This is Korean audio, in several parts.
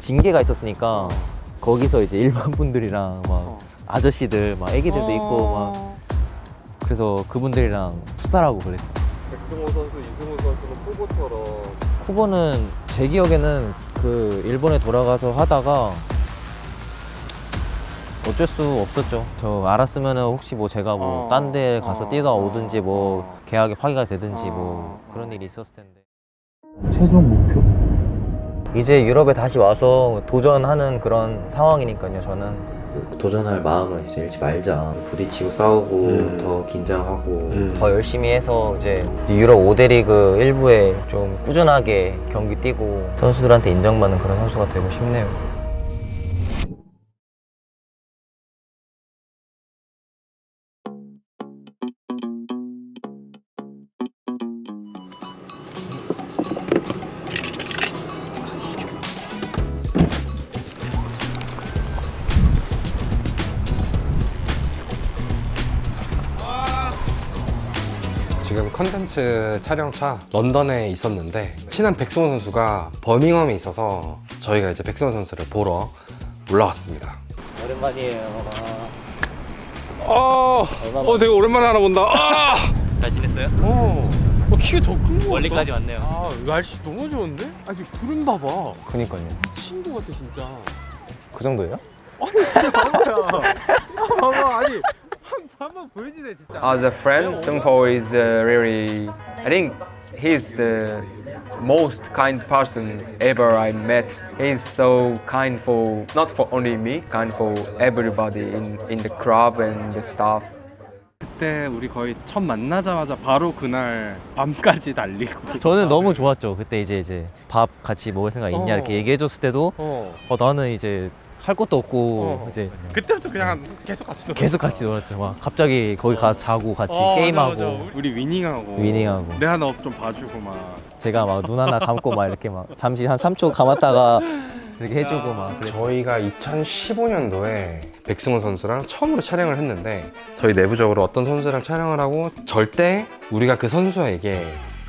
징계가 있었으니까 거기서 이제 일반 분들이랑 막 아저씨들 막 애기들도 있고 막 그래서 그분들이랑 풋살하고 그랬죠. 백승호 선수, 이승우 선수는 후보처럼 쿠보는 제 기억에는 그 일본에 돌아가서 하다가 어쩔 수 없었죠. 저 알았으면은 혹시 뭐 제가 뭐 딴 데 가서 뛰다 오든지 뭐 계약이 파기가 되든지 뭐 그런 일이 있었을 텐데. 최종 목표? 이제 유럽에 다시 와서 도전하는 그런 상황이니까요. 저는 도전할 마음을 이제 잃지 말자. 부딪히고 싸우고 더 긴장하고 더 열심히 해서 이제 유럽 5대 리그 1부에 좀 꾸준하게 경기 뛰고 선수들한테 인정받는 그런 선수가 되고 싶네요. 지금 컨텐츠 촬영차 런던에 있었는데 친한 백승호 선수가 버밍엄에 있어서 저희가 이제 백승호 선수를 보러 올라왔습니다. 오랜만이에요. 되게 오랜만에 알아본다. 잘 지냈어요? 키가 더 큰 거 같다. 멀리까지 왔네요. 날씨 너무 좋은데? 아니 구름 봐봐. 그니까요. 친구 같아 진짜. 그 정도예요? 아니 진짜 봐봐요. 봐봐 아니 한번 보여주네 진짜. As a friend, Sungho is really. I think he's the most kind person ever I met. He's so kind for not for only me, kind for everybody in the club and the staff. 그때 우리 거의 첫 만나자마자 바로 그날 밤까지 달리고. 저는 너무 좋았죠. 그때 이제 밥 같이 먹을 생각 있냐 이렇게 얘기해줬을 때도 나는 이제 할 것도 없고 이제 그때부터 그냥 계속 같이 놀았어. 계속 같이 놀았죠. 막 갑자기 거기 가서 자고 같이 게임하고 맞아. 우리 위닝하고 위닝하고. 내 하나 좀 봐주고 막. 제가 막 눈 하나 감고 막 이렇게 막 잠시 한 3초 감았다가 이렇게 해주고 막 그랬죠. 저희가 2015년도에 백승호 선수랑 처음으로 촬영을 했는데 저희 내부적으로 어떤 선수랑 촬영을 하고 절대 우리가 그 선수에게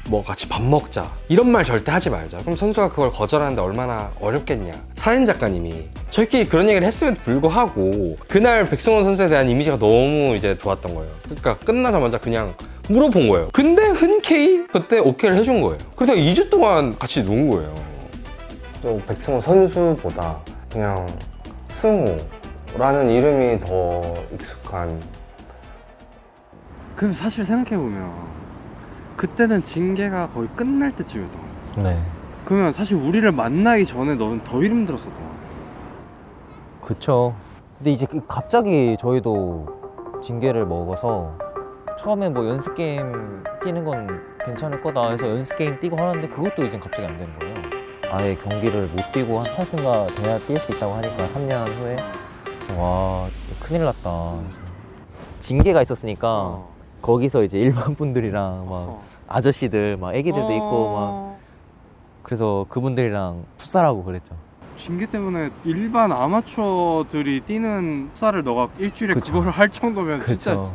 뭐 같이 밥 먹자 이런 말 절대 하지 말자. 그럼 선수가 그걸 거절하는데 얼마나 어렵겠냐. 사연 작가님이 저희끼리 그런 얘기를 했음에도 불구하고 그날 백승호 선수에 대한 이미지가 너무 이제 좋았던 거예요. 그러니까 끝나자마자 그냥 물어본 거예요. 근데 흔쾌히 그때 오케이를 해준 거예요. 그래서 2주 동안 같이 논 거예요. 또 백승호 선수보다 그냥 승호라는 이름이 더 익숙한. 그럼 사실 생각해보면 그때는 징계가 거의 끝날 때쯤이었던 거야. 네. 그러면 사실 우리를 만나기 전에 너는 더 힘들었었던 거야. 그쵸. 근데 이제 갑자기 저희도 징계를 먹어서 처음에 뭐 연습 게임 뛰는 건 괜찮을 거다 해서 연습 게임 뛰고 하는데 그것도 이제 갑자기 안 되는 거예요. 아예 경기를 못 뛰고 한 선수가 돼야 뛸 수 있다고 하니까 3년 후에 와 큰일 났다. 징계가 있었으니까 거기서 이제 일반 분들이랑 막 아저씨들 막 애기들도 있고 막 그래서 그분들이랑 풋살하고 그랬죠. 징계 때문에 일반 아마추어들이 뛰는 풋살을 너가 일주일에 그쵸. 그거를 할 정도면 진짜 그렇죠.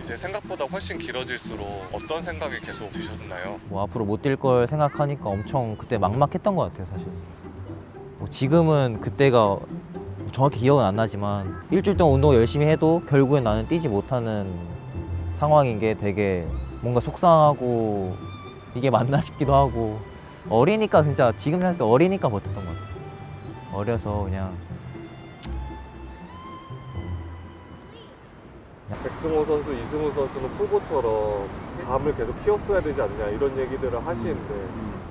이제 생각보다 훨씬 길어질수록 어떤 생각이 계속 드셨나요? 뭐 앞으로 못 뛸 걸 생각하니까 엄청 그때 막막했던 것 같아요, 사실. 뭐 지금은 그때가 정확히 기억은 안 나지만 일주일 동안 운동 열심히 해도 결국엔 나는 뛰지 못하는 상황인 게 되게 뭔가 속상하고 이게 맞나 싶기도 하고 어리니까 진짜 지금 생각했을 때 어리니까 버텼던 것 같아요. 어려서 그냥 백승호 선수, 이승우 선수는 후보처럼 감을 계속 키웠어야 되지 않냐 이런 얘기들을 하시는데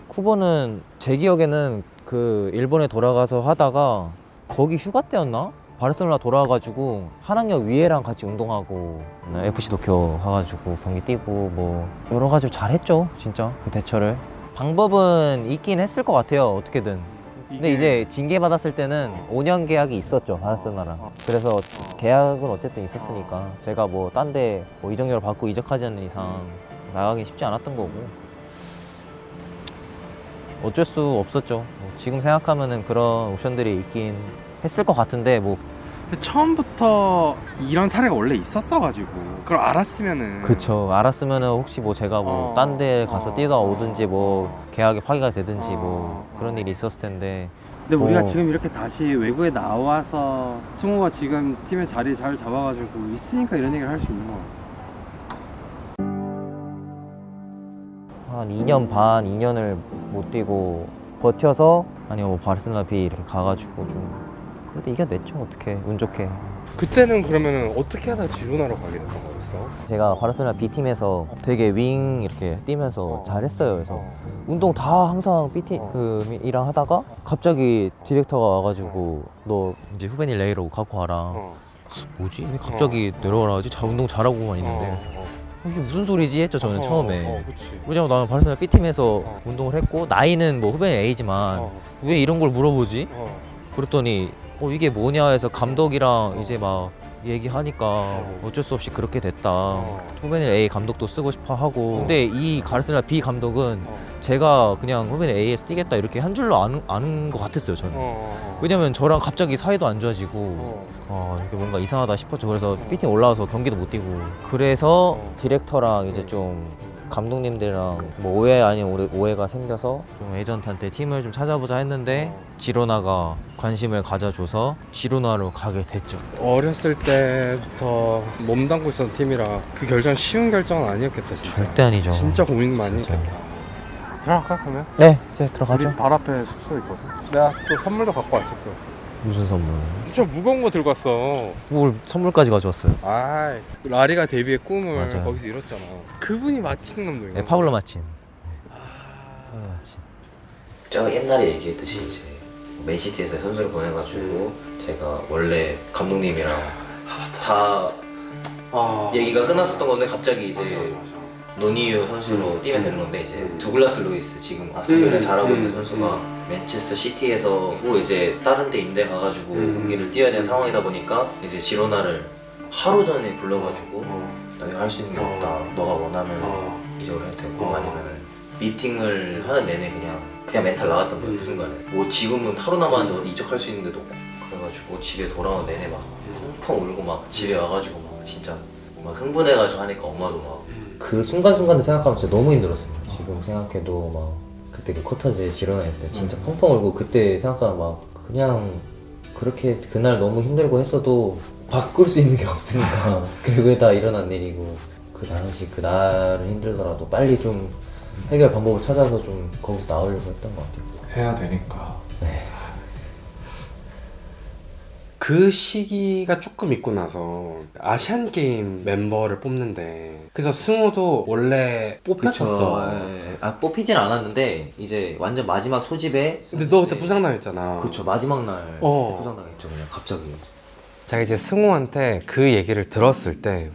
쿠보는 제 기억에는 그 일본에 돌아가서 하다가 거기 휴가 때였나? 바르셀로나 돌아와가지고 한학역 위에랑 같이 운동하고 FC 도쿄 가가지고 경기 뛰고 뭐 여러 가지 잘했죠 진짜 그 대처를. 방법은 있긴 했을 것 같아요 어떻게든. 근데 이제 징계 받았을 때는 5년 계약이 있었죠 바르셀로나랑. 그래서 계약은 어쨌든 있었으니까 제가 뭐 딴 데 뭐 이적료를 받고 이적하지 않는 이상 나가기 쉽지 않았던 거고 어쩔 수 없었죠. 뭐 지금 생각하면은 그런 옵션들이 있긴 했을 것 같은데 뭐. 근데 처음부터 이런 사례가 원래 있었어가지고 그걸 알았으면은. 그쵸. 알았으면은 혹시 뭐 제가 뭐 딴 데 가서 뛰다 오든지 뭐 계약이 파기가 되든지 뭐 그런 일이 있었을 텐데 근데 우리가 어. 지금 이렇게 다시 외국에 나와서 승우가 지금 팀의 자리 잘 잡아가지고 있으니까 이런 얘기를 할 수 있는 거 같아. 한 2년 반, 2년을 못 뛰고 버텨서 아니면 뭐 바르셀로나 B 이렇게 가가지고 좀 그래도 이겨냈죠. 어떻게 운 좋게. 그때는 그러면은 어떻게 하다 지로나로 가게 됐던 거였어? 제가 바르셀로나 B팀에서 되게 윙 이렇게 뛰면서 잘했어요. 그래서 운동 다 항상 B팀 이랑 하다가 갑자기 디렉터가 와가지고 너 이제 후배님 레이로 갖고 와라. 뭐지? 왜 갑자기 내려가라 하지? 자 운동 잘하고만 있는데 이게 무슨 소리지 했죠 저는 처음에. 그치. 왜냐면 나는 바르셀로나 B팀에서 운동을 했고 나이는 뭐 후배는 A지만 왜 이런 걸 물어보지? 그랬더니 이게 뭐냐 해서 감독이랑 이제 막 얘기하니까 어쩔 수 없이 그렇게 됐다. 후배는 A 감독도 쓰고 싶어 하고 근데 이 바르셀로나 B 감독은 제가 그냥 후배는 A에서 뛰겠다 이렇게 한 줄로 아는 것 같았어요 저는. 왜냐면 저랑 갑자기 사이도 안 좋아지고 이게 뭔가 이상하다 싶었죠. 그래서 B팀 올라와서 경기도 못 뛰고 그래서 디렉터랑 이제 좀 감독님들이랑 뭐 오해 아닌 오해가 생겨서 좀 에이전트한테 팀을 좀 찾아보자 했는데 지로나가 관심을 가져줘서 지로나로 가게 됐죠. 어렸을 때부터 몸담고 있었던 팀이라 그 결정 쉬운 결정은 아니었겠다 진짜. 절대 아니죠. 진짜 고민 많이 진짜. 했겠다. 들어갈까 그러면? 네, 이제 들어가죠. 우리 발 앞에 숙소 있거든. 내가 또 선물도 갖고 왔어 또. 무슨 선물? 진짜 무거운 거 들고 왔어. 뭘 선물까지 가져왔어요? 아, 라리가 데뷔의 꿈을 맞아요. 거기서 이뤘잖아. 그분이 마치는 감독이야. 네, 파블로 마친. 파블로 마친. 제가 옛날에 얘기했듯이 이제 맨시티에서 선수를 보내가지고 제가 원래 감독님이랑 다 얘기가 끝났었던 건데 갑자기 이제 노니유 선수로 뛰면 되는 건데 이제 두글라스 루이스 지금 아스톤빌라 잘하고 있는 선수가 맨체스터 시티에서 뭐 이제 다른 데 임대 가가지고 경기를 뛰어야 되는 상황이다 보니까 이제 지로나를 하루 전에 불러가지고 나 할 수 있는 게 없다. 너가 원하는 이적을 해도 되고 아니면 미팅을 하는 내내 그냥 멘탈 나갔던 거예요. 그 순간에 뭐 지금은 하루 남았는데 어디 이적할 수 있는 데도 없고 그래가지고 집에 돌아온 내내 막 펑펑 울고 막 집에 와가지고 막 진짜 막 흥분해가지고 하니까 엄마도 막 그 순간순간을 생각하면 진짜 너무 힘들었어요. 지금 생각해도 막 그때 그 쿼터제 지로나 했을 때 진짜 펑펑 울고 그때 생각하면 막 그냥 그렇게 그날 너무 힘들고 했어도 바꿀 수 있는 게 없으니까 결국에 일어난 일이고 그 당시 그 날은 힘들더라도 빨리 좀 해결 방법을 찾아서 좀 거기서 나오려고 했던 것 같아요. 해야 되니까. 네. 그 시기가 조금 있고 나서 아시안 게임 멤버를 뽑는데 그래서 승우도 원래 뽑혔었어. 뽑히진 않았는데 이제 완전 마지막 소집에 근데 너 그때 부상당했잖아. 그쵸 마지막 날 부상당했죠 그냥 갑자기. 제가 이제 승우한테 그 얘기를 들었을 때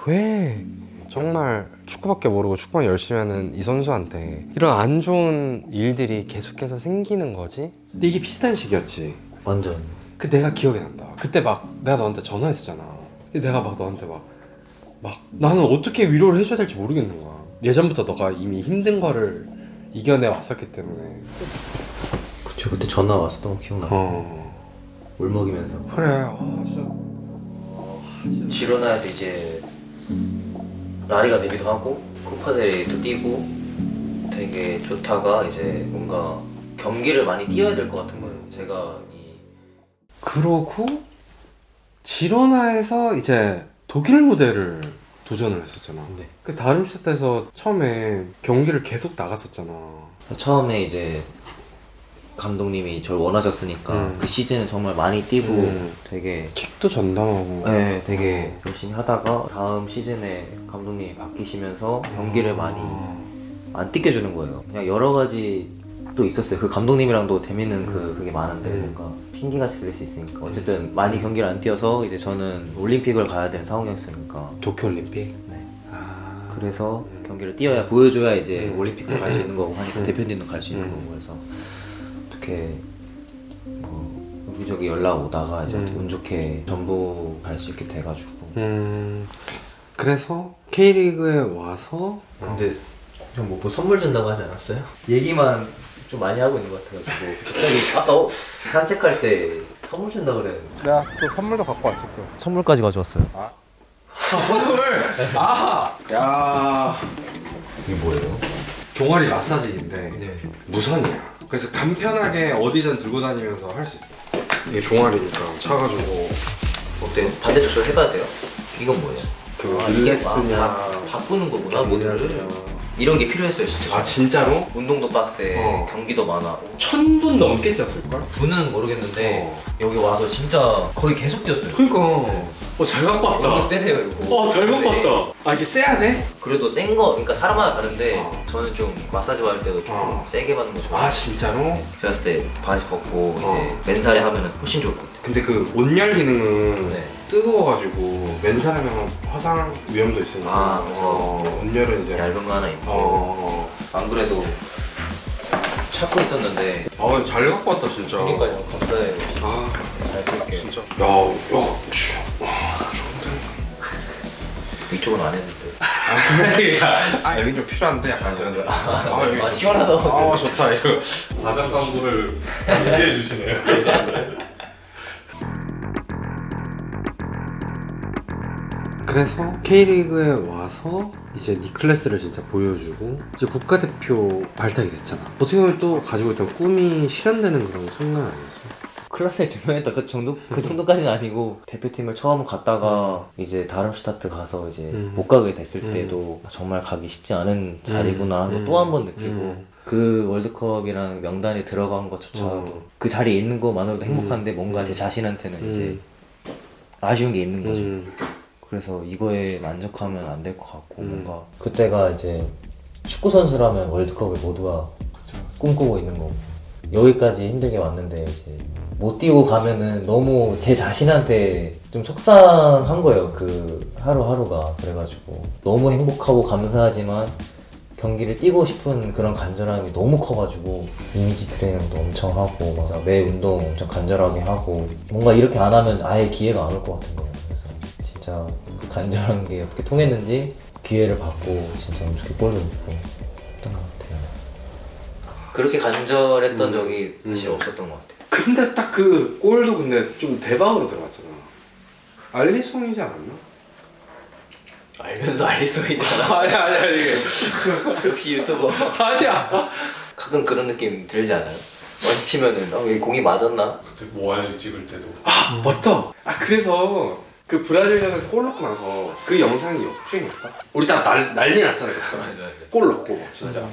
왜 정말 축구밖에 모르고 축구만 열심히 하는 이 선수한테 이런 안 좋은 일들이 계속해서 생기는 거지? 근데 이게 비슷한 시기였지. 완전 그 내가 기억이 난다. 그때 막 내가 너한테 전화했었잖아. 근데 내가 막 너한테 막 나는 어떻게 위로를 해줘야 될지 모르겠는 거야. 예전부터 너가 이미 힘든 거를 이겨내 왔었기 때문에. 그쵸 그때 전화 왔었던 거 기억나. 울먹이면서. 그래. 지로나에서 이제 라리가 데뷔도 하고 코파데리도 뛰고 되게 좋다가 이제 뭔가 경기를 많이 뛰어야 될 것 같은 거예요. 제가 그러고 지로나에서 이제 독일 무대를 도전을 했었잖아. 네. 그 다름슈타트에서 처음에 경기를 계속 나갔었잖아. 처음에 이제 감독님이 저를 원하셨으니까 그 시즌은 정말 많이 뛰고 되게 킥도 전담하고. 네, 되게 열심히 하다가 다음 시즌에 감독님이 바뀌시면서 경기를 많이 안 뛰게 주는 거예요. 그냥 여러 가지 또 있었어요. 그 감독님이랑도 재밌는 그게 많은데 뭔가 핑계같이 들릴 수 있으니까 어쨌든 많이 경기를 안 뛰어서 이제 저는 올림픽을 가야 되는 상황이었으니까 도쿄올림픽? 네. 그래서 경기를 뛰어야 보여줘야 이제 올림픽도 갈 수 있는 거고 하니까 대표팀도 갈 수 있는 거고 그래서 어떻게 뭐 여기저기 연락 오다가 이제 운 좋게 전부 갈 수 있게 돼가지고 그래서 K리그에 와서 근데 형 뭐 선물 준다고 하지 않았어요? 얘기만 좀 많이 하고 있는 것 같아가지고 갑자기 아까 산책할 때 선물 준다 그랬는데 내가 또 선물도 갖고 왔어 또. 선물까지 가져왔어요. 선물! 야 이게 뭐예요? 종아리 마사지인데 네. 무선이야. 그래서 간편하게 어디든 들고 다니면서 할 수 있어. 이게 종아리니까 차가지고 어때요? 반대쪽 저 해봐야 돼요? 이건 뭐예요? 그 이게 릴렉스냐 바꾸는 거구나 모드를. 이런 게 필요했어요 진짜. 아 진짜로? 운동도 빡세, 경기도 많아. 1000분 넘게 뛰었을걸? 분은 모르겠는데 여기 와서 진짜 거의 계속 뛰었어요. 그니까 잘 갖고 너무 세네요 이거. 잘 갖고 왔다. 아 이게 세야 돼? 그래도 센 거, 그러니까 사람마다 다른데 저는 좀 마사지 받을 때도 좀 세게 받는 거 좋아해요. 아 진짜로? 그랬을 때 바지 벗고 이제 맨살에 하면 훨씬 좋을 것 같아요. 근데 그 온열 기능은 네. 뜨거워가지고 맨살하면 화상 위험도 있으니까 아, 그래서 온열은 이제 얇은 거 하나 입고 안 그래도 찾고 있었는데. 잘 갖고 왔다 진짜. 그러니까요. 감사해요. 아 잘 쓸게요. 진짜 와 좋은데. 이쪽은 안 했는데. 여기 좀 필요한데 약간 이런 아 시원하다. 좋다 이거. 바닥 광고를 기대해 주시네요. 그래서 K리그에 와서 이제 니클래스를 진짜 보여주고 이제 국가대표 발탁이 됐잖아. 어떻게 보면 또 가지고 있던 꿈이 실현되는 그런 순간 아니었어? 클라스에 증명했다 그 정도까지는 아니고 대표팀을 처음 갔다가 이제 다름슈타트 가서 이제 못 가게 됐을 때도 정말 가기 쉽지 않은 자리구나 하는 거 또 한 번 느끼고 그 월드컵이랑 명단에 들어간 것조차도 그 자리에 있는 것만으로도 행복한데 뭔가 제 자신한테는 이제 아쉬운 게 있는 거죠. 그래서 이거에 만족하면 안 될 것 같고 뭔가 그때가 이제 축구 선수라면 월드컵을 모두가 꿈꾸고 있는 거고 여기까지 힘들게 왔는데 이제 못 뛰고 가면은 너무 제 자신한테 좀 속상한 거예요. 그 하루하루가. 그래가지고 너무 행복하고 감사하지만 경기를 뛰고 싶은 그런 간절함이 너무 커가지고 이미지 트레이닝도 엄청 하고 막 매 운동 엄청 간절하게 하고 뭔가 이렇게 안 하면 아예 기회가 안 올 것 같은 거예요. 그래서 진짜 그 간절한 게 어떻게 통했는지 기회를 받고 진짜 엄청 골도 넣고 했던 것 같아요. 그렇게 간절했던 적이 사실 없었던 것 같아요. 근데 딱 그 골도 근데 좀 대박으로 들어갔잖아. 알리송이지 않았나? 알면서 알리송이잖아. 아니 이게 역시 유튜버. 아니야. 가끔 그런 느낌 들지 않아요? 얹히면은 여기 공이 맞았나? 그때 모아일 찍을 때도 맞다. 그래서 그 브라질전에서 골 넣고 나서 그 영상이 역주행했다. 우리 딱 난리 났잖아. 골 넣고 진짜.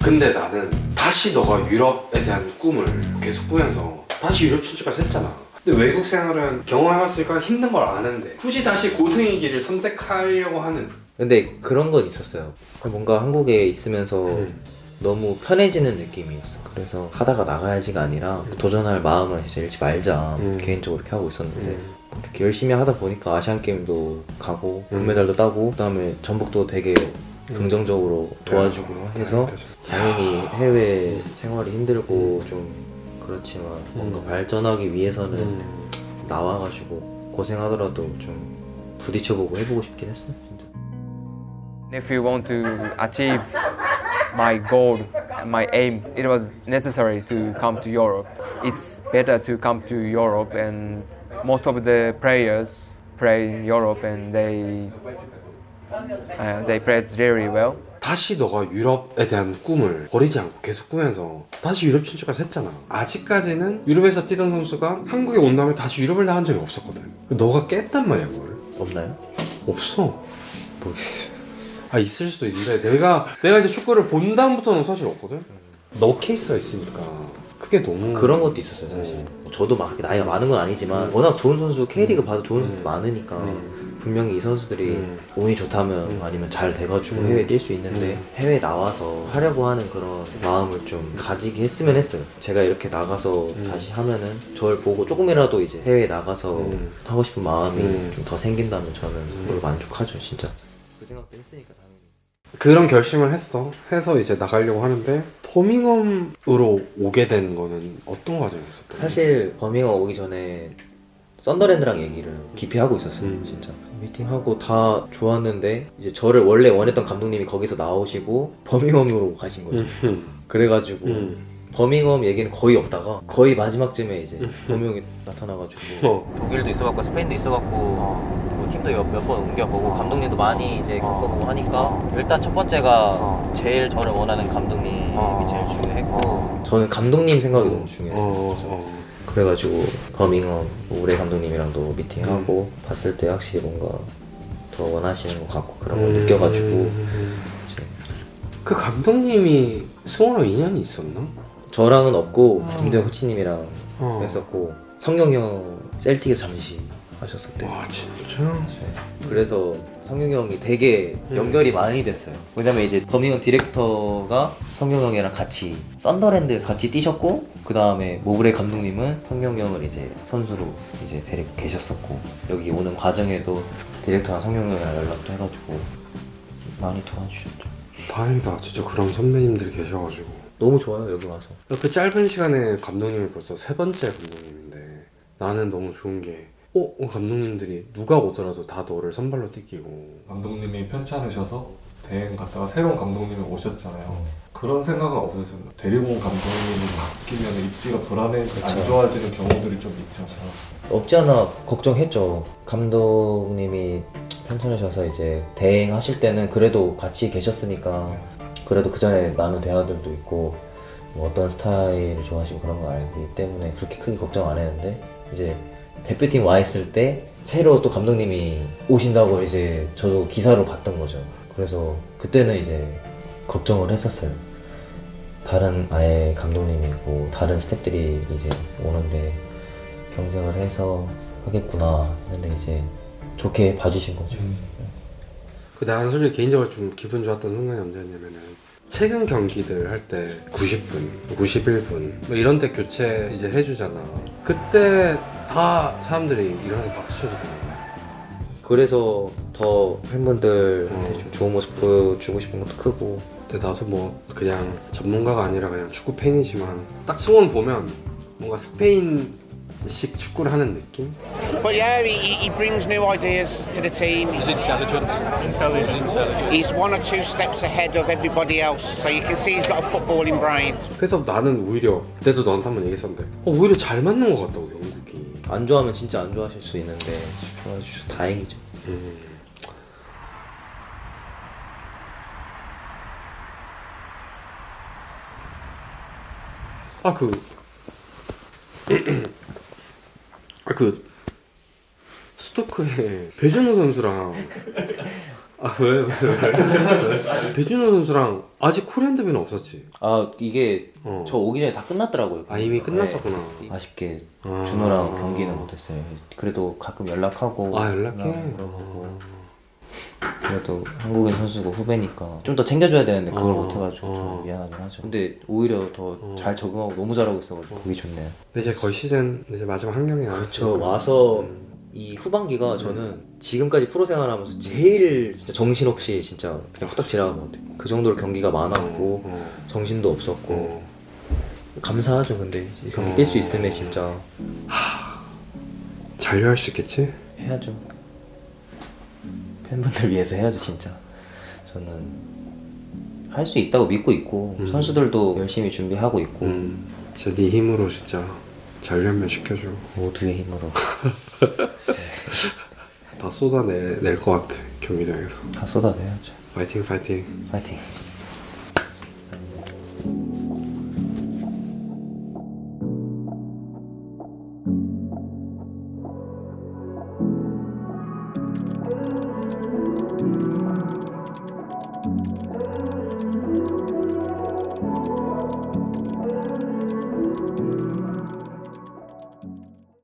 근데 나는 다시 너가 유럽에 대한 꿈을 계속 꾸면서 다시 유럽 출지까지 했잖아. 근데 외국 생활은 경험해봤으니까 힘든 걸 아는데 굳이 다시 고생의 길을 선택하려고 하는. 근데 그런 건 있었어요. 뭔가 한국에 있으면서 너무 편해지는 느낌이었어. 그래서 하다가 나가야지가 아니라 도전할 마음을 이제 잃지 말자 개인적으로 이렇게 하고 있었는데 이렇게 열심히 하다 보니까 아시안게임도 가고 금메달도 따고 그다음에 전북도 되게 긍정적으로 도와주고 해서 당연히 해외 생활이 힘들고 좀 그렇지만 뭔가 발전하기 위해서는 나와가지고 고생하더라도 좀 부딪혀보고 해보고 싶긴 했어 진짜. If you want to achieve my goal, my aim, it was necessary to come to Europe. It's better to come to Europe, and most of the players play in Europe, and they played really well. 다시 너가 유럽에 대한 꿈을 버리지 않고 계속 꾸면서 다시 유럽 출전까지 했잖아. 아직까지는 유럽에서 뛰던 선수가 한국에 온 다음에 다시 유럽을 나간 적이 없었거든. 너가 깼단 말이야 그걸. 없나요? 없어. 모르겠어. 있을 수도 있는데 내가 이제 축구를 본 다음부터는 사실 없거든. 너 케이스가 있으니까 그게 너무 그런 것도 있었어요 사실. 저도 막 나이가 많은 건 아니지만 워낙 좋은 선수 K리그 봐도 좋은 선수 많으니까 분명히 이 선수들이 운이 좋다면 아니면 잘 돼가지고 해외에 뛸 수 있는데 해외에 나와서 하려고 하는 그런 마음을 좀 가지게 했으면 했어요. 제가 이렇게 나가서 다시 하면은 저를 보고 조금이라도 이제 해외에 나가서 하고 싶은 마음이 좀 더 생긴다면 저는 그걸 만족하죠 진짜. 그 생각도 했으니까 당연히. 그런 결심을 해서 이제 나가려고 하는데 버밍엄으로 오게 된 거는 어떤 과정이 있었던 거예요? 사실 버밍엄 오기 전에 썬더랜드랑 얘기를 깊이 하고 있었어요 진짜. 미팅하고 다 좋았는데 이제 저를 원래 원했던 감독님이 거기서 나오시고 버밍엄으로 가신 거죠. 그래가지고 버밍엄 얘기는 거의 없다가 거의 마지막쯤에 이제 버밍엄이 나타나가지고 독일도 있어갖고 스페인도 있어갖고 뭐 팀도 몇 번 옮겨보고 감독님도 많이 이제 겪어보고 하니까 일단 첫 번째가 제일 저를 원하는 감독님이 제일 중요했고 저는 감독님 생각이 너무 중요했어요. 그래가지고 버밍엄 우레 감독님이랑도 미팅하고 봤을 때 확실히 뭔가 더 원하시는 것 같고 그런 걸 느껴가지고 이제 그 감독님이 승호랑 인연이 있었나? 저랑은 없고 김대현 코치님이랑 어. 했었고 성경이 형 셀틱에서 잠시 하셨을 때 와 진짜? 그래서 성경이 형이 되게 연결이 많이 됐어요. 왜냐면 이제 버밍엄 디렉터가 성경이 형이랑 같이 썬더랜드에서 같이 뛰셨고 그 다음에 모브레 감독님은 성경이 형을 이제 선수로 이제 데리고 계셨었고 여기 오는 과정에도 디렉터랑 성경이 형이랑 연락도 해가지고 많이 도와주셨죠. 다행이다. 진짜 그런 선배님들이 계셔가지고. 너무 좋아요 여기 와서. 그 짧은 시간에 감독님이 벌써 3번째 감독님인데 나는 너무 좋은 게 감독님들이 누가 오더라도 다 너를 선발로 띠끼고 감독님이 편찮으셔서 대행 갔다가 새로운 감독님이 오셨잖아요. 그런 생각은 없으셨나요? 데리고 온 감독님이 바뀌면 입지가 불안해 안 좋아지는 경우들이 좀 있잖아요. 없지 않아 걱정했죠. 감독님이 편찮으셔서 이제 대행하실 때는 그래도 같이 계셨으니까 그래도 그 전에 나눈 대화들도 있고 뭐 어떤 스타일을 좋아하시고 그런 거 알기 때문에 그렇게 크게 걱정 안 했는데 이제 대표팀 와 있을 때 새로 또 감독님이 오신다고 이제 저도 기사로 봤던 거죠. 그래서 그때는 이제 걱정을 했었어요. 다른 아예 감독님이고 다른 스태프들이 이제 오는데 경쟁을 해서 하겠구나 했는데 이제 좋게 봐주신 거죠. 나는 솔직히 개인적으로 좀 기분 좋았던 순간이 언제였냐면은 최근 경기들 할 때 90분, 91분 뭐 이런 때 교체 이제 해주잖아. 그때 다 사람들이 일어나서 박수 쳐주더라고. 그래서 더 팬분들한테 좀 좋은 모습 보여주고 싶은 것도 크고. 근데 나도 뭐 그냥 전문가가 아니라 그냥 축구 팬이지만 딱 승원 보면 뭔가 스페인식 축구를 하는 느낌? But yeah, he brings new ideas to the team. He's intelligent. He's one or two steps ahead of everybody else. So you can see he's got a footballing brain. 그래서 나는 오히려 그때도 너한테 한번 얘기했었는데 오히려 잘 맞는 것 같다고 영국이. 안 좋아하면 진짜 안 좋아하실 수 있는데 좋아해 주셔서 다행이죠. 스토크에 배준호 선수랑 왜? 배준호 선수랑 아직 코리안더비는 없었지? 아 이게 어. 저 오기 전에 다 끝났더라고요. 이미 끝났었구나. 네. 아쉽게 준호랑 경기는 못했어요. 그래도 가끔 연락하고 연락해? 물어보고. 그래도 한국인 선수고 후배니까 좀 더 챙겨줘야 되는데 그걸 못해가지고 좀 미안하긴 하죠. 근데 오히려 더 잘 적응하고 너무 잘하고 있어가지고 그게 좋네요. 근데 이제 거의 시즌 이제 마지막 한 경기 남았죠. 저 와서 이 후반기가 저는 지금까지 프로 생활하면서 제일 진짜 정신없이 진짜 그냥 후딱 지나간 것 같아요. 그 정도로 경기가 많았고 정신도 없었고 감사하죠. 근데 이 경기 뛸 수 있으면 진짜 잔류할 수 있겠지? 해야죠. 팬분들 위해서 해야죠 진짜. 저는 할 수 있다고 믿고 있고 선수들도 열심히 준비하고 있고 진짜 네 힘으로 진짜 잔류 한 명 시켜줘. 모두의 힘으로 다 쏟아낼 것 같아 경기장에서. 다 쏟아내야죠. 파이팅 파이팅. 파이팅.